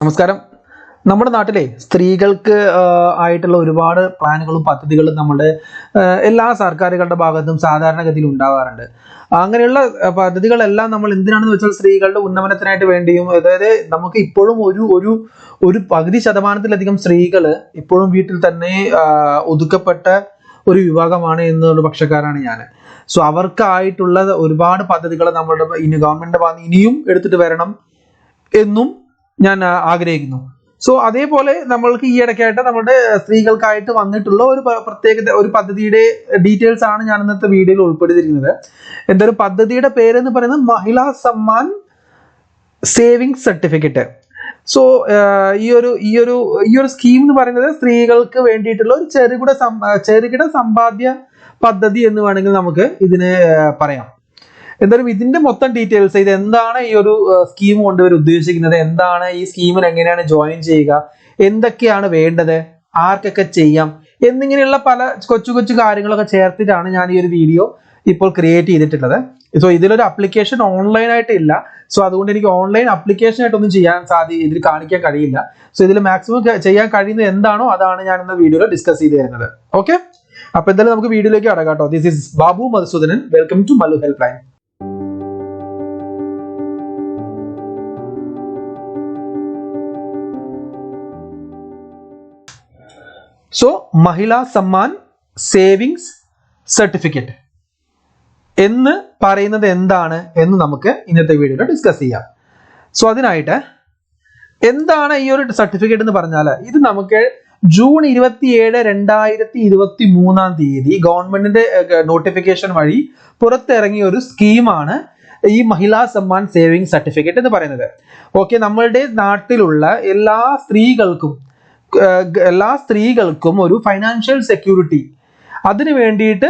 നമസ്കാരം. നമ്മുടെ നാട്ടിലെ സ്ത്രീകൾക്ക് ആയിട്ടുള്ള ഒരുപാട് പ്ലാനുകളും പദ്ധതികളും നമ്മുടെ എല്ലാ സർക്കാരുകളുടെ ഭാഗത്തും സാധാരണഗതിയിൽ ഉണ്ടാവാറുണ്ട്. അങ്ങനെയുള്ള പദ്ധതികളെല്ലാം നമ്മൾ എന്തിനാണെന്ന് വെച്ചാൽ സ്ത്രീകളുടെ ഉന്നമനത്തിനായിട്ട് വേണ്ടിയും, അതായത് നമുക്ക് ഇപ്പോഴും ഒരു ഒരു ഒരു പകുതി ശതമാനത്തിലധികം സ്ത്രീകൾ ഇപ്പോഴും വീട്ടിൽ തന്നെ ഒതുക്കപ്പെട്ട ഒരു വിഭാഗമാണ് എന്നുള്ള പക്ഷക്കാരാണ് ഞാൻ. സോ അവർക്കായിട്ടുള്ള ഒരുപാട് പദ്ധതികൾ നമ്മുടെ ഗവൺമെന്റിന്റെ ഭാഗത്ത് ഇനിയും എടുത്തിട്ട് വരണം എന്നും ഞാൻ ആഗ്രഹിക്കുന്നു. സോ അതേപോലെ നമ്മൾക്ക് ഈ ഇടയ്ക്കായിട്ട് നമ്മുടെ സ്ത്രീകൾക്കായിട്ട് വന്നിട്ടുള്ള ഒരു പ്രത്യേകത, ഒരു പദ്ധതിയുടെ ഡീറ്റെയിൽസ് ആണ് ഞാൻ ഇന്നത്തെ വീഡിയോയിൽ ഉൾപ്പെടുത്തിയിരിക്കുന്നത്. എന്തൊരു പദ്ധതിയുടെ പേരെന്ന് പറയുന്നത് മഹിളാ സമ്മാൻ സേവിങ്സ് സർട്ടിഫിക്കറ്റ്. സോ ഈ ഒരു സ്കീം എന്ന് പറയുന്നത് സ്ത്രീകൾക്ക് വേണ്ടിയിട്ടുള്ള ഒരു ചെറുകിട സമ്പാദ്യ പദ്ധതി എന്ന് വേണമെങ്കിൽ നമുക്ക് ഇതിനെ പറയാം. എന്തായാലും ഇതിന്റെ മൊത്തം ഡീറ്റെയിൽസ്, ഇത് എന്താണ് ഈ ഒരു സ്കീം കൊണ്ട് ഇവർ ഉദ്ദേശിക്കുന്നത്, എന്താണ് ഈ സ്കീമിൽ എങ്ങനെയാണ് ജോയിൻ ചെയ്യുക, എന്തൊക്കെയാണ് വേണ്ടത്, ആർക്കൊക്കെ ചെയ്യാം എന്നിങ്ങനെയുള്ള പല കൊച്ചു കൊച്ചു കാര്യങ്ങളൊക്കെ ചേർത്തിട്ടാണ് ഞാൻ ഈ ഒരു വീഡിയോ ഇപ്പോൾ ക്രിയേറ്റ് ചെയ്തിട്ടുള്ളത്. സോ ഇതിലൊരു അപ്ലിക്കേഷൻ ഓൺലൈൻ ആയിട്ട് ഇല്ല. സോ അതുകൊണ്ട് എനിക്ക് ഓൺലൈൻ അപ്ലിക്കേഷൻ ആയിട്ടൊന്നും ഇതിൽ കാണിക്കാൻ കഴിയില്ല. സോ ഇതിൽ മാക്സിമം ചെയ്യാൻ കഴിയുന്നത് എന്താണോ അതാണ് ഞാൻ ഇന്ന് വീഡിയോയിൽ ഡിസ്കസ് ചെയ്ത് തരുന്നത്. ഓക്കെ, അപ്പൊ എന്തായാലും നമുക്ക് വീഡിയോയിലേക്ക് കടക്കാം കേട്ടോ. This is Babu Madhusudanan. Welcome to Mallu help line. So Mahila Samman savings certificate എന്ന് പറയുന്നത് എന്താണ് എന്ന് നമുക്ക് ഇന്നത്തെ വീഡിയോയിൽ ഡിസ്കസ് ചെയ്യാം. സോ അതിനായിട്ട് എന്താണ് ഈ ഒരു സർട്ടിഫിക്കറ്റ് എന്ന് പറഞ്ഞാൽ, ഇത് നമുക്ക് ജൂൺ 27, 2023 ഗവൺമെന്റിന്റെ നോട്ടിഫിക്കേഷൻ വഴി പുറത്തിറങ്ങിയ ഒരു സ്കീമാണ് ഈ മഹിളാ സമ്മാൻ സേവിങ്സ് സർട്ടിഫിക്കറ്റ് എന്ന് പറയുന്നത്. ഓക്കെ, നമ്മളുടെ നാട്ടിലുള്ള എല്ലാ സ്ത്രീകൾക്കും ഒരു ഫൈനാൻഷ്യൽ സെക്യൂരിറ്റി, അതിനു വേണ്ടിയിട്ട്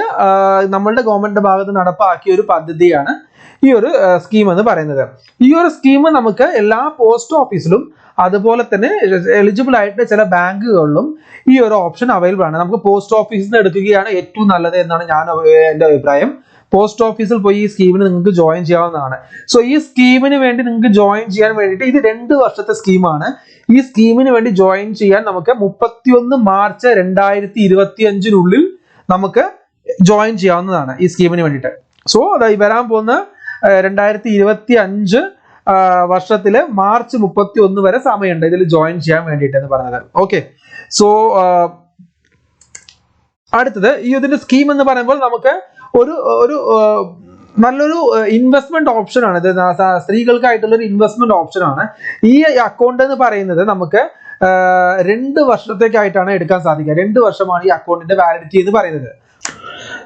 നമ്മളുടെ ഗവൺമെന്റിന്റെ ഭാഗത്ത് നടപ്പാക്കിയ ഒരു പദ്ധതിയാണ് ഈ ഒരു സ്കീം എന്ന് പറയുന്നത്. ഈ ഒരു സ്കീം നമുക്ക് എല്ലാ പോസ്റ്റ് ഓഫീസിലും അതുപോലെ തന്നെ എലിജിബിൾ ആയിട്ട് ചില ബാങ്കുകളിലും ഈ ഒരു ഓപ്ഷൻ അവൈലബിൾ ആണ്. നമുക്ക് പോസ്റ്റ് ഓഫീസിൽ നിന്ന് എടുക്കുകയാണ് ഏറ്റവും നല്ലത് എന്നാണ് എൻ്റെ അഭിപ്രായം. പോസ്റ്റ് ഓഫീസിൽ പോയി ഈ സ്കീമിന് നിങ്ങൾക്ക് ജോയിൻ ചെയ്യാവുന്നതാണ്. സോ ഈ സ്കീമിന് വേണ്ടി നിങ്ങൾക്ക് ജോയിൻ ചെയ്യാൻ വേണ്ടിയിട്ട്, ഇത് 2 വർഷത്തെ സ്കീമാണ്. ഈ സ്കീമിന് വേണ്ടി ജോയിൻ ചെയ്യാൻ നമുക്ക് 31 മാർച്ച് 2025 നമുക്ക് ജോയിൻ ചെയ്യാവുന്നതാണ് ഈ സ്കീമിന് വേണ്ടിയിട്ട്. സോ അതായി വരാൻ പോകുന്ന 2025 വർഷത്തില് മാർച്ച് 31 വരെ സമയമുണ്ട് ഇതിൽ ജോയിൻ ചെയ്യാൻ വേണ്ടിയിട്ട് എന്ന് പറഞ്ഞത്. ഓക്കെ, സോ അടുത്തത് ഈ ഇതിന്റെ സ്കീം എന്ന് പറയുമ്പോൾ നമുക്ക് ഒരു നല്ലൊരു ഇൻവെസ്റ്റ്മെന്റ് ഓപ്ഷൻ ആണ്. ഇത് സ്ത്രീകൾക്കായിട്ടുള്ള ഒരു ഇൻവെസ്റ്റ്മെന്റ് ഓപ്ഷൻ ആണ്. ഈ അക്കൗണ്ട് എന്ന് പറയുന്നത് നമുക്ക് 2 വർഷത്തേക്കായിട്ടാണ് എടുക്കാൻ സാധിക്കുക. 2 വർഷമാണ് ഈ അക്കൗണ്ടിന്റെ വാലിഡിറ്റി എന്ന് പറയുന്നത്.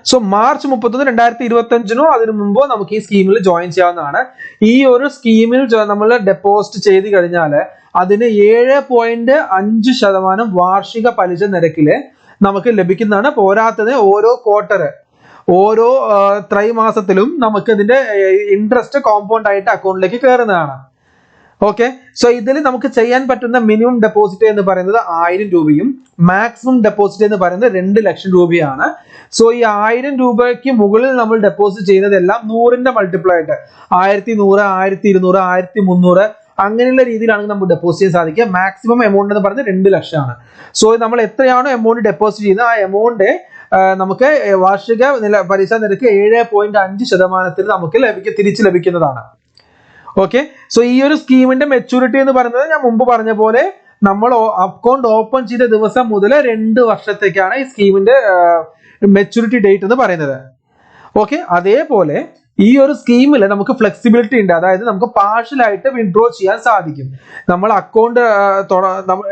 സോ മാർച്ച് 31, 2025 അതിനു മുമ്പോ നമുക്ക് ഈ സ്കീമിൽ ജോയിൻ ചെയ്യാവുന്നതാണ്. ഈ ഒരു സ്കീമിൽ നമ്മൾ ഡെപ്പോസിറ്റ് ചെയ്ത് കഴിഞ്ഞാൽ അതിന് 7.5% വാർഷിക പലിശ നിരക്കില് നമുക്ക് ലഭിക്കുന്നതാണ്. പോരാത്തത് ഓരോ ത്രൈമാസത്തിലും നമുക്ക് ഇതിന്റെ ഇൻട്രസ്റ്റ് കോമ്പൗണ്ട് ആയിട്ട് അക്കൗണ്ടിലേക്ക് കയറുന്നതാണ്. ഓക്കെ, സോ ഇതിൽ നമുക്ക് ചെയ്യാൻ പറ്റുന്ന മിനിമം ഡെപ്പോസിറ്റ് എന്ന് പറയുന്നത് 1000 രൂപയും മാക്സിമം ഡെപ്പോസിറ്റ് എന്ന് പറയുന്നത് 2 ലക്ഷം രൂപയാണ്. സോ ഈ 1000 രൂപയ്ക്ക് മുകളിൽ നമ്മൾ ഡെപ്പോസിറ്റ് ചെയ്യുന്നതെല്ലാം 100ന്റെ മൾട്ടിപ്പിൾ ആയിട്ട് 1100, 1200, 1300 അങ്ങനെയുള്ള രീതിയിലാണ് നമുക്ക് ഡെപ്പോസിറ്റ് ചെയ്യാൻ സാധിക്കുക. മാക്സിമം എമൗണ്ട് എന്ന് പറയുന്നത് 2 ലക്ഷമാണ്. സോ നമ്മൾ എത്രയാണോ എമൗണ്ട് ഡെപ്പോസിറ്റ് ചെയ്യുന്നത് ആ എമൗണ്ട് നമുക്ക് വാർഷിക പലിശ നിരക്ക് 7.5% നമുക്ക് തിരിച്ചു ലഭിക്കുന്നതാണ്. ഓക്കെ, സോ ഈ ഒരു സ്കീമിന്റെ മെച്ചൂരിറ്റി എന്ന് പറയുന്നത് ഞാൻ മുമ്പ് പറഞ്ഞ പോലെ നമ്മൾ അക്കൗണ്ട് ഓപ്പൺ ചെയ്ത ദിവസം മുതൽ 2 വർഷത്തേക്കാണ് ഈ സ്കീമിന്റെ മെച്ചൂരിറ്റി ഡേറ്റ് എന്ന് പറയുന്നത്. ഓക്കെ, അതേപോലെ ഈ ഒരു സ്കീമിൽ നമുക്ക് ഫ്ലെക്സിബിലിറ്റി ഉണ്ട്. അതായത് നമുക്ക് പാർഷ്യലായിട്ട് വിഡ്രോ ചെയ്യാൻ സാധിക്കും. നമ്മൾ അക്കൗണ്ട്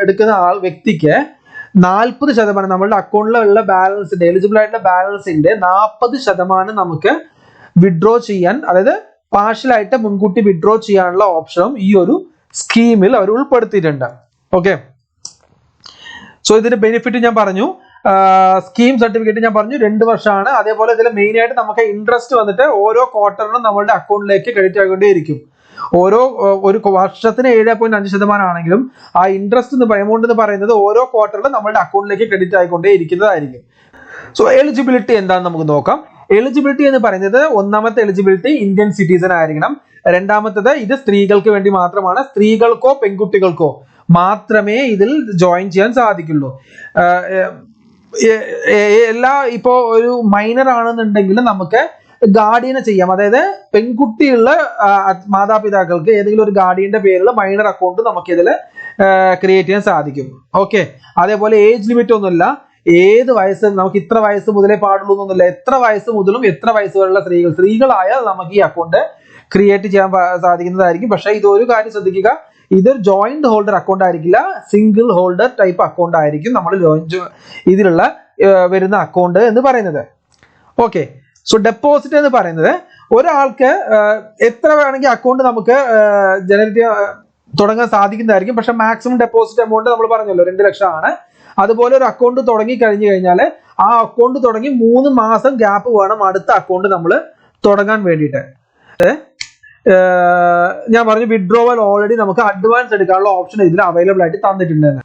എടുക്കുന്ന വ്യക്തിക്ക് 40% നമ്മളുടെ അക്കൗണ്ടിലുള്ള ബാലൻസിന്റെ, എലിജിബിൾ ആയിട്ടുള്ള ബാലൻസിന്റെ 40% നമുക്ക് വിഡ്രോ ചെയ്യാൻ, അതായത് പാർഷ്യലായിട്ട് മുൻകൂട്ടി വിഡ്രോ ചെയ്യാനുള്ള ഓപ്ഷനും ഈ ഒരു സ്കീമിൽ അവർ ഉൾപ്പെടുത്തിയിട്ടുണ്ട്. ഓക്കെ, സോ ഇതിന്റെ ബെനിഫിറ്റ് ഞാൻ പറഞ്ഞു. സ്കീം സർട്ടിഫിക്കറ്റ് ഞാൻ പറഞ്ഞു 2 വർഷമാണ്. അതേപോലെ ഇതിൽ മെയിൻ ആയിട്ട് നമുക്ക് ഇൻട്രസ്റ്റ് വന്നിട്ട് ഓരോ ക്വാർട്ടറിനും നമ്മളുടെ അക്കൗണ്ടിലേക്ക് ക്രെഡിറ്റ് ആയിക്കൊണ്ടേയിരിക്കും. ഒരു വർഷത്തിന് 7.5% ആണെങ്കിലും ആ ഇൻട്രസ്റ്റ് എമൗണ്ട് എന്ന് പറയുന്നത് ഓരോ ക്വാർട്ടറിലും നമ്മളുടെ അക്കൗണ്ടിലേക്ക് ക്രെഡിറ്റ് ആയിക്കൊണ്ടേ ഇരിക്കുന്നതായിരിക്കും. സോ എലിജിബിലിറ്റി എന്താണെന്ന് നമുക്ക് നോക്കാം. എലിജിബിലിറ്റി എന്ന് പറയുന്നത്, ഒന്നാമത്തെ എലിജിബിലിറ്റി ഇന്ത്യൻ സിറ്റിസൺ ആയിരിക്കണം. രണ്ടാമത്തത് ഇത് സ്ത്രീകൾക്ക് വേണ്ടി മാത്രമാണ്. സ്ത്രീകൾക്കോ പെൺകുട്ടികൾക്കോ മാത്രമേ ഇതിൽ ജോയിൻ ചെയ്യാൻ സാധിക്കുള്ളൂ. എല്ലാ ഇപ്പോ ഒരു മൈനർ ആണെന്നുണ്ടെങ്കിൽ നമുക്ക് ഗാർഡിയനെ ചെയ്യാം. അതായത് പെൺകുട്ടിയുള്ള മാതാപിതാക്കൾക്ക് ഏതെങ്കിലും ഒരു ഗാർഡിയന്റെ പേരിലുള്ള മൈനർ അക്കൗണ്ട് നമുക്ക് ഇതിൽ ക്രിയേറ്റ് ചെയ്യാൻ സാധിക്കും. ഓക്കെ, അതേപോലെ ഏജ് ലിമിറ്റ് ഒന്നുമില്ല. ഏത് വയസ്സ്, നമുക്ക് ഇത്ര വയസ്സ് മുതലേ പാടുള്ളൂ എന്നൊന്നുമില്ല. എത്ര വയസ്സ് മുതലും എത്ര വയസ്സ് വരെയുള്ള സ്ത്രീകളായാൽ നമുക്ക് ഈ അക്കൗണ്ട് ക്രിയേറ്റ് ചെയ്യാൻ സാധിക്കുന്നതായിരിക്കും. പക്ഷേ ഇതൊരു കാര്യം ശ്രദ്ധിക്കുക, ഇതൊരു ജോയിന്റ് ഹോൾഡർ അക്കൗണ്ട് ആയിരിക്കില്ല, സിംഗിൾ ഹോൾഡർ ടൈപ്പ് അക്കൗണ്ട് ആയിരിക്കും നമ്മൾ ഇതിലുള്ള വരുന്ന അക്കൗണ്ട് എന്ന് പറയുന്നത്. ഓക്കെ, സോ ഡെപ്പോസിറ്റ് എന്ന് പറയുന്നത് ഒരാൾക്ക് എത്ര വേണമെങ്കിൽ അക്കൗണ്ട് നമുക്ക് ജനറേറ്റ് തുടങ്ങാൻ സാധിക്കുന്നതായിരിക്കും. പക്ഷെ മാക്സിമം ഡെപ്പോസിറ്റ് എമൗണ്ട് നമ്മൾ പറഞ്ഞല്ലോ 2 ലക്ഷം ആണ്. അതുപോലെ ഒരു അക്കൗണ്ട് തുടങ്ങി കഴിഞ്ഞു കഴിഞ്ഞാൽ ആ അക്കൗണ്ട് തുടങ്ങി 3 മാസം ഗ്യാപ്പ് വേണം അടുത്ത അക്കൗണ്ട് നമ്മൾ തുടങ്ങാൻ വേണ്ടിയിട്ട്. ഞാൻ പറഞ്ഞു വിഡ്രോവൽ ഓൾറെഡി നമുക്ക് അഡ്വാൻസ് എടുക്കാനുള്ള ഓപ്ഷൻ ഇതിൽ അവൈലബിൾ ആയിട്ട് തന്നിട്ടുണ്ടെന്ന്.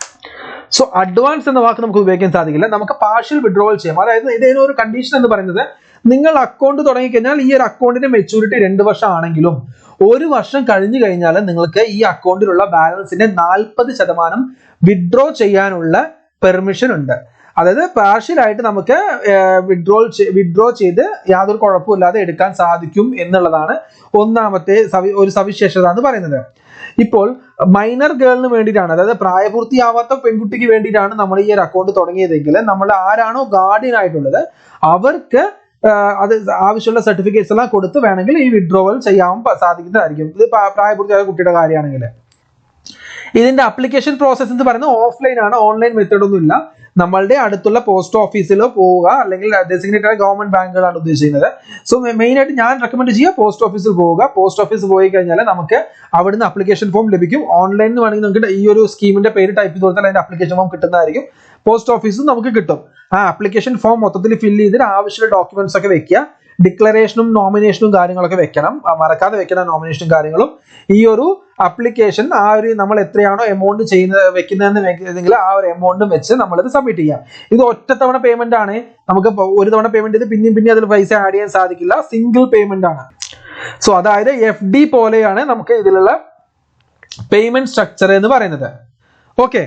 സോ അഡ്വാൻസ് എന്ന വാക്ക് നമുക്ക് ഉപയോഗിക്കാൻ സാധിക്കില്ല, നമുക്ക് പാർഷ്യൽ വിഡ്രോവൽ ചെയ്യാം. അതായത് ഇതിനൊരു കണ്ടീഷൻ എന്ന് പറയുന്നത്, നിങ്ങൾ അക്കൗണ്ട് തുടങ്ങിക്കഴിഞ്ഞാൽ ഈ ഒരു അക്കൗണ്ടിന്റെ മെച്യൂരിറ്റി 2 വർഷം ആണെങ്കിലും 1 വർഷം കഴിഞ്ഞു കഴിഞ്ഞാൽ നിങ്ങൾക്ക് ഈ അക്കൗണ്ടിലുള്ള ബാലൻസിന്റെ 40% വിഡ്രോ ചെയ്യാനുള്ള പെർമിഷൻ ഉണ്ട്. അതായത് പാർഷ്യൽ ആയിട്ട് നമുക്ക് വിഡ്രോ ചെയ്ത് യാതൊരു കുഴപ്പമില്ലാതെ എടുക്കാൻ സാധിക്കും എന്നുള്ളതാണ് ഒന്നാമത്തെ ഒരു സവിശേഷത എന്ന് പറയുന്നത്. ഇപ്പോൾ മൈനർ ഗേളിന് വേണ്ടിയിട്ടാണ്, അതായത് പ്രായപൂർത്തിയാവാത്ത പെൺകുട്ടിക്ക് വേണ്ടിയിട്ടാണ് നമ്മൾ ഈ ഒരു അക്കൗണ്ട് തുടങ്ങിയതെങ്കിൽ നമ്മൾ ആരാണോ ഗാർഡിയൻ ആയിട്ടുള്ളത് അവർക്ക് അത് ആവശ്യമുള്ള സർട്ടിഫിക്കറ്റ്സ് എല്ലാം കൊടുത്ത് വേണമെങ്കിൽ ഈ വിഡ്രോവൽ ചെയ്യാൻ സാധിക്കുന്നതായിരിക്കും. ഇത് പ്രായപൂർത്തിയായ കുട്ടിയുടെ കാര്യമാണെങ്കിൽ. ഇതിന്റെ അപ്ലിക്കേഷൻ പ്രോസസ് എന്ന് പറയുന്നത് ഓഫ്ലൈൻ ആണ്, ഓൺലൈൻ മെത്തേഡ് ഒന്നും ഇല്ല. നമ്മളുടെ അടുത്തുള്ള പോസ്റ്റ് ഓഫീസിലോ പോവുക, അല്ലെങ്കിൽ ഡെസിഗ്നേറ്റഡ് ഗവൺമെന്റ് ബാങ്കുകളാണ് ഉദ്ദേശിക്കുന്നത്. സോ മെയിൻ ആയിട്ട് ഞാൻ റെക്കമെൻഡ് ചെയ്യുക പോസ്റ്റ് ഓഫീസിൽ പോവുക. പോസ്റ്റ് ഓഫീസിൽ പോയി കഴിഞ്ഞാൽ നമുക്ക് അവിടുന്ന് അപ്ലിക്കേഷൻ ഫോം ലഭിക്കും. ഓൺലൈനിൽ വേണമെങ്കിൽ നമുക്ക് ഈ ഒരു സ്കീമിന്റെ പേര് ടൈപ്പ് ചെയ്ത് കൊടുത്താൽ അതിന്റെ അപ്ലിക്കേഷൻ ഫോം കിട്ടുന്നതായിരിക്കും. പോസ്റ്റ് ഓഫീസും നമുക്ക് കിട്ടും. ആ അപ്ലിക്കേഷൻ ഫോം മൊത്തത്തിൽ ഫില്ല് ചെയ്തിട്ട് ആവശ്യമുള്ള ഡോക്യുമെന്റ്സ് ഒക്കെ വെക്കുക. ഡിക്ലറേഷനും നോമിനേഷനും കാര്യങ്ങളൊക്കെ വെക്കണം, മറക്കാതെ വെക്കണം നോമിനേഷനും കാര്യങ്ങളും. ഈ ഒരു അപ്ലിക്കേഷൻ ആ ഒരു നമ്മൾ എത്രയാണോ എമൗണ്ട് വെക്കുന്നതെന്ന് വെക്കുന്നെങ്കിൽ ആ ഒരു എമൗണ്ടും വെച്ച് നമ്മളിത് സബ്മിറ്റ് ചെയ്യാം. ഇത് ഒറ്റത്തവണ പേയ്മെന്റ് ആണ്. നമുക്ക് ഒരു തവണ പേയ്മെന്റ് ചെയ്ത് പിന്നെയും അതിൽ പൈസ ആഡ് ചെയ്യാൻ സാധിക്കില്ല, സിംഗിൾ പേയ്മെന്റ് ആണ്. സോ അതായത് FD പോലെയാണ് നമുക്ക് ഇതിലുള്ള പേയ്മെന്റ് സ്ട്രക്ചർ എന്ന് പറയുന്നത്. ഓക്കെ,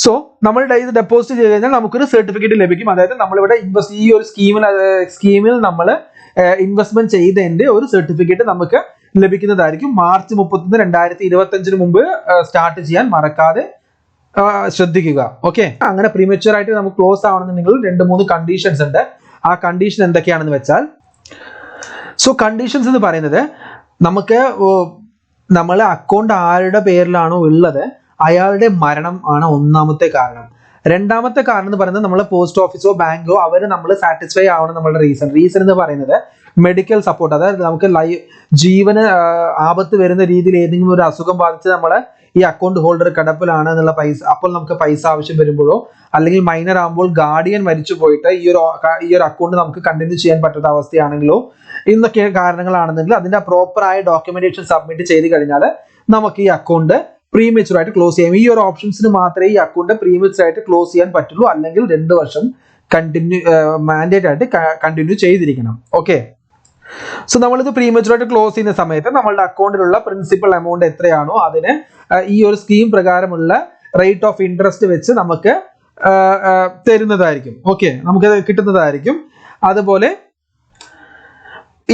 സോ നമ്മൾ ഇത് ഡെപ്പോസിറ്റ് ചെയ്ത് കഴിഞ്ഞാൽ നമുക്കൊരു സർട്ടിഫിക്കറ്റ് ലഭിക്കും. അതായത് നമ്മളിവിടെ ഈ ഒരു സ്കീമിൽ നമ്മൾ ഇൻവെസ്റ്റ്മെന്റ് ചെയ്തതിന്റെ ഒരു സർട്ടിഫിക്കറ്റ് നമുക്ക് ലഭിക്കുന്നതായിരിക്കും. മാർച്ച് 31, 2025 മുമ്പ് സ്റ്റാർട്ട് ചെയ്യാൻ മറക്കാതെ ശ്രദ്ധിക്കുക. ഓക്കെ, അങ്ങനെ പ്രീമച്വർ ആയിട്ട് നമുക്ക് ക്ലോസ് ആവണമെന്നുണ്ടെങ്കിൽ 2-3 കണ്ടീഷൻസ് ഉണ്ട്. ആ കണ്ടീഷൻ എന്തൊക്കെയാണെന്ന് വെച്ചാൽ, സോ കണ്ടീഷൻസ് എന്ന് പറയുന്നത് നമുക്ക് നമ്മളെ അക്കൗണ്ട് ആരുടെ പേരിലാണോ ഉള്ളത് അയാളുടെ മരണം ആണ് ഒന്നാമത്തെ കാരണം. രണ്ടാമത്തെ കാരണം എന്ന് പറയുന്നത് നമ്മളെ പോസ്റ്റ് ഓഫീസോ ബാങ്കോ അവർ നമ്മൾ സാറ്റിസ്ഫൈ ആവണം. നമ്മളുടെ റീസൺ എന്ന് പറയുന്നത് മെഡിക്കൽ സപ്പോർട്ട്, അതായത് നമുക്ക് ജീവന് ആപത്ത് വരുന്ന രീതിയിൽ ഏതെങ്കിലും ഒരു അസുഖം ബാധിച്ച് നമ്മളെ ഈ അക്കൗണ്ട് ഹോൾഡർ കിടപ്പിലാണ് എന്നുള്ള അപ്പോൾ നമുക്ക് പൈസ ആവശ്യം വരുമ്പോഴോ, അല്ലെങ്കിൽ മൈനർ ആകുമ്പോൾ ഗാർഡിയൻ മരിച്ചു പോയിട്ട് ഈ ഒരു അക്കൗണ്ട് നമുക്ക് കണ്ടിന്യൂ ചെയ്യാൻ പറ്റാത്ത അവസ്ഥയാണെങ്കിലോ, ഇന്നൊക്കെ കാരണങ്ങളാണെന്നെങ്കിൽ അതിന്റെ പ്രോപ്പറായ ഡോക്യുമെന്റേഷൻ സബ്മിറ്റ് ചെയ്ത് കഴിഞ്ഞാൽ നമുക്ക് ഈ അക്കൗണ്ട് പ്രീമച്വർ ആയിട്ട് ക്ലോസ് ചെയ്യാം. ഈ ഒരു ഓപ്ഷൻസിന് മാത്രമേ ഈ അക്കൗണ്ട് പ്രീമച്വർ ആയിട്ട് ക്ലോസ് ചെയ്യാൻ പറ്റുള്ളൂ. അല്ലെങ്കിൽ 2 വർഷം മാൻഡേറ്റ് ആയിട്ട് കണ്ടിന്യൂ ചെയ്തിരിക്കണം. ഓക്കെ, സോ നമ്മളിത് പ്രീമച്വർ ആയിട്ട് ക്ലോസ് ചെയ്യുന്ന സമയത്ത് നമ്മളുടെ അക്കൗണ്ടിലുള്ള പ്രിൻസിപ്പൽ എമൗണ്ട് എത്രയാണോ അതിന് ഈ ഒരു സ്കീം പ്രകാരമുള്ള റേറ്റ് ഓഫ് ഇൻട്രസ്റ്റ് വെച്ച് നമുക്ക് തരുന്നതായിരിക്കും. ഓക്കെ, നമുക്കത് കിട്ടുന്നതായിരിക്കും. അതുപോലെ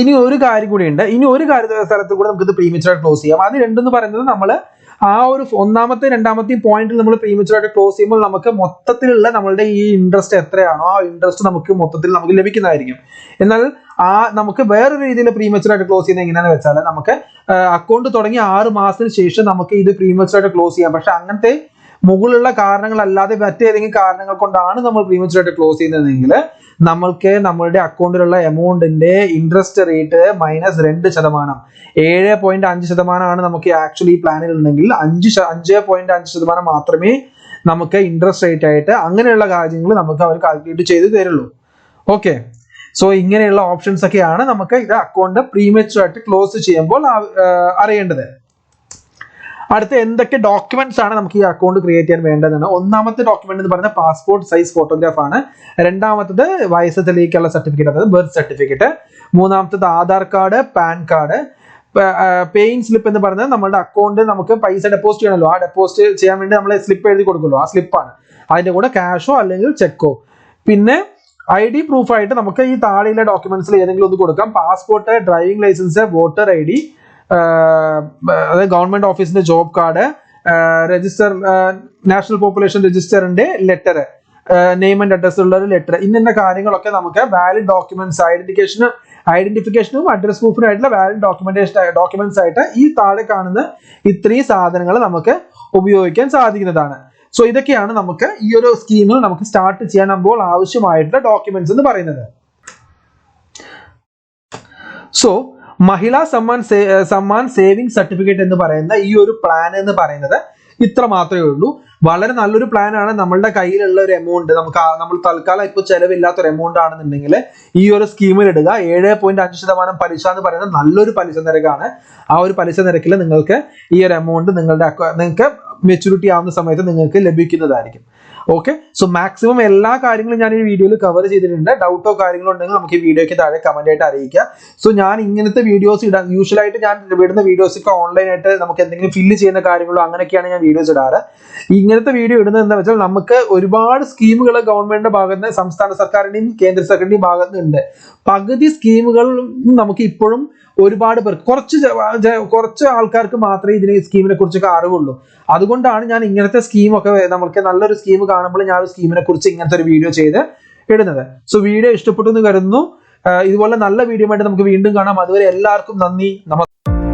ഇനി ഒരു കാര്യം കൂടി ഉണ്ട്. ഇനി ഒരു സ്ഥലത്ത് കൂടെ നമുക്ക് ഇത് പ്രീമച്വർ ആയിട്ട് ക്ലോസ് ചെയ്യാം. അത് രണ്ടെന്ന് പറയുന്നത് നമ്മൾ ആ ഒരു ഒന്നാമത്തെ രണ്ടാമത്തെയും പോയിന്റിൽ നമ്മൾ പ്രീമച്വർ ആയിട്ട് ക്ലോസ് ചെയ്യുമ്പോൾ നമുക്ക് മൊത്തത്തിലുള്ള നമ്മളുടെ ഈ ഇൻട്രസ്റ്റ് എത്രയാണോ ആ ഇൻട്രസ്റ്റ് നമുക്ക് മൊത്തത്തിൽ നമുക്ക് ലഭിക്കുന്നതായിരിക്കും. എന്നാൽ നമുക്ക് വേറൊരു രീതിയിൽ പ്രീമച്വർ ആയിട്ട് ക്ലോസ് ചെയ്യുന്നത് എങ്ങനെയാണെന്ന് വെച്ചാൽ, നമുക്ക് അക്കൗണ്ട് തുടങ്ങി 6 മാസത്തിന് ശേഷം നമുക്ക് ഇത് പ്രീമച്വർ ആയിട്ട് ക്ലോസ് ചെയ്യാം. പക്ഷെ അങ്ങനത്തെ മുകളിലുള്ള കാരണങ്ങളല്ലാതെ മറ്റേതെങ്കിലും കാരണങ്ങൾ കൊണ്ടാണ് നമ്മൾ പ്രീമച്വർ ആയിട്ട് ക്ലോസ് ചെയ്യുന്നതെങ്കിൽ നമ്മൾക്ക് നമ്മളുടെ അക്കൗണ്ടിലുള്ള എമൗണ്ടിന്റെ ഇൻട്രസ്റ്റ് റേറ്റ് -2%, 7.5% നമുക്ക് ആക്ച്വലി പ്ലാനിൽ ഉണ്ടെങ്കിൽ 5.5% മാത്രമേ നമുക്ക് ഇൻട്രസ്റ്റ് റേറ്റ് ആയിട്ട് അങ്ങനെയുള്ള കാര്യങ്ങൾ നമുക്ക് അവർ കാൽക്കുലേറ്റ് ചെയ്ത് തരുള്ളൂ. ഓക്കെ, സോ ഇങ്ങനെയുള്ള ഓപ്ഷൻസ് ഒക്കെയാണ് നമുക്ക് ഇത് അക്കൗണ്ട് പ്രീമച്വർ ആയിട്ട് ക്ലോസ് ചെയ്യുമ്പോൾ അറിയേണ്ടത്. അടുത്ത എന്തൊക്കെ ഡോക്യുമെന്റ്സ് ആണ് നമുക്ക് ഈ അക്കൗണ്ട് ക്രിയേറ്റ് ചെയ്യാൻ വേണ്ടതെന്ന്. ഒന്നാമത്തെ ഡോക്യുമെന്റ് എന്ന് പറയുന്നത് പാസ്പോർട്ട് സൈസ് ഫോട്ടോഗ്രാഫ് ആണ്. രണ്ടാമത്തത് വയസ്സ് തെളിയിക്കാനുള്ള സർട്ടിഫിക്കറ്റ്, അതായത് ബർത്ത് സർട്ടിഫിക്കറ്റ്. മൂന്നാമത്തത് Aadhaar card, pan card. Paying slip എന്ന് പറയുന്നത് നമ്മുടെ അക്കൗണ്ടിൽ നമുക്ക് പൈസ ഡെപ്പോസിറ്റ് ചെയ്യണമല്ലോ, ആ ഡെപ്പോസിറ്റ് ചെയ്യാൻ വേണ്ടി നമ്മൾ സ്ലിപ്പ് എഴുതി കൊടുക്കുമല്ലോ, ആ സ്ലിപ്പാണ്. അതിന്റെ കൂടെ ക്യാഷോ അല്ലെങ്കിൽ ചെക്കോ. പിന്നെ ID പ്രൂഫായിട്ട് നമുക്ക് ഈ താഴെയുള്ള ഡോക്യുമെന്റ്സിൽ ഏതെങ്കിലും ഒന്ന് കൊടുക്കാം. Passport, driving licence, voter ID, അതായത് ഗവൺമെന്റ് ഓഫീസിന്റെ job card, register national population രജിസ്റ്ററിന്റെ ലെറ്റർ, നെയിം ആൻഡ് അഡ്രസ് ഉള്ള ഒരു ലെറ്റർ, ഇന്ന കാര്യങ്ങളൊക്കെ നമുക്ക് വാലിഡ് ഡോക്യുമെന്റ്സ്, ഐഡന്റിഫിക്കേഷനും അഡ്രസ് പ്രൂഫിനും ആയിട്ടുള്ള വാലിഡ് ഡോക്യുമെന്റ്സ് ആയിട്ട് ഈ താഴെ കാണുന്ന ഇത്രയും സാധനങ്ങൾ നമുക്ക് ഉപയോഗിക്കാൻ സാധിക്കുന്നതാണ്. സോ ഇതൊക്കെയാണ് നമുക്ക് ഈ ഒരു സ്കീമിൽ നമുക്ക് സ്റ്റാർട്ട് ചെയ്യാനാകുമ്പോൾ ആവശ്യമായിട്ടുള്ള ഡോക്യുമെന്റ്സ് എന്ന് പറയുന്നത്. So Mahila Samman saving certificate എന്ന് പറയുന്ന ഈ ഒരു പ്ലാൻ എന്ന് പറയുന്നത് ഇത്ര മാത്രമേ ഉള്ളൂ. വളരെ നല്ലൊരു പ്ലാൻ ആണ്. നമ്മളുടെ കയ്യിലുള്ള ഒരു എമൗണ്ട് നമ്മൾ തൽക്കാലം ഇപ്പോൾ ചെലവില്ലാത്ത ഒരു എമൗണ്ട് ആണെന്നുണ്ടെങ്കിൽ ഈ ഒരു സ്കീമിൽ ഇടുക. 7.5% പലിശ എന്ന് പറയുന്നത് നല്ലൊരു പലിശ നിരക്കാണ്. ആ ഒരു പലിശ നിരക്കിൽ നിങ്ങൾക്ക് ഈ ഒരു എമൗണ്ട് നിങ്ങൾക്ക് മെച്യൂരിറ്റി ആവുന്ന സമയത്ത് നിങ്ങൾക്ക് ലഭിക്കുന്നതായിരിക്കും. ഓക്കെ, സോ മാക്സിമം എല്ലാ കാര്യങ്ങളും ഞാൻ ഈ വീഡിയോയിൽ കവർ ചെയ്തിട്ടുണ്ട്. ഡൗട്ടോ കാര്യങ്ങളോ ഉണ്ടെങ്കിൽ നമുക്ക് ഈ വീഡിയോയ്ക്ക് താഴെ കമന്റ് ആയിട്ട് അറിയിക്കുക. സോ ഞാൻ ഇങ്ങനത്തെ വീഡിയോസ് ഇടാം. യൂഷ്വലായിട്ട് ഞാൻ വിടുന്ന വീഡിയോസ് ഒക്കെ ഓൺലൈനായിട്ട് നമുക്ക് എന്തെങ്കിലും ഫില്ല് ചെയ്യുന്ന കാര്യങ്ങളോ അങ്ങനെയൊക്കെയാണ് ഞാൻ വീഡിയോസ് ഇടാറ്. ഇങ്ങനത്തെ വീഡിയോ ഇടുന്നത് എന്താ വെച്ചാൽ നമുക്ക് ഒരുപാട് സ്കീമുകൾ ഗവൺമെന്റിന്റെ ഭാഗത്ത് നിന്ന്, സംസ്ഥാന സർക്കാരിന്റെയും കേന്ദ്ര സർക്കാരിന്റെയും ഭാഗത്ത് നിന്നുണ്ട്. പകുതി സ്കീമുകൾ നമുക്ക് ഇപ്പോഴും ഒരുപാട് പേർ, കുറച്ച് ആൾക്കാർക്ക് മാത്രമേ ഇതിനെ സ്കീമിനെ കുറിച്ചൊക്കെ അറിവുള്ളൂ. അതുകൊണ്ടാണ് ഞാൻ ഇങ്ങനത്തെ സ്കീമൊക്കെ നമുക്ക് നല്ലൊരു സ്കീം കാണുമ്പോൾ ഞാൻ ഒരു സ്കീമിനെ കുറിച്ച് ഇങ്ങനത്തെ ഒരു വീഡിയോ ചെയ്ത് ഇടുന്നത്. സോ വീഡിയോ ഇഷ്ടപ്പെട്ടു എന്ന് കരുതുന്നു. ഇതുപോലെ നല്ല വീഡിയോ ആയിട്ട് നമുക്ക് വീണ്ടും കാണാം. അതുവരെ എല്ലാവർക്കും നന്ദി, നമസ്കാരം.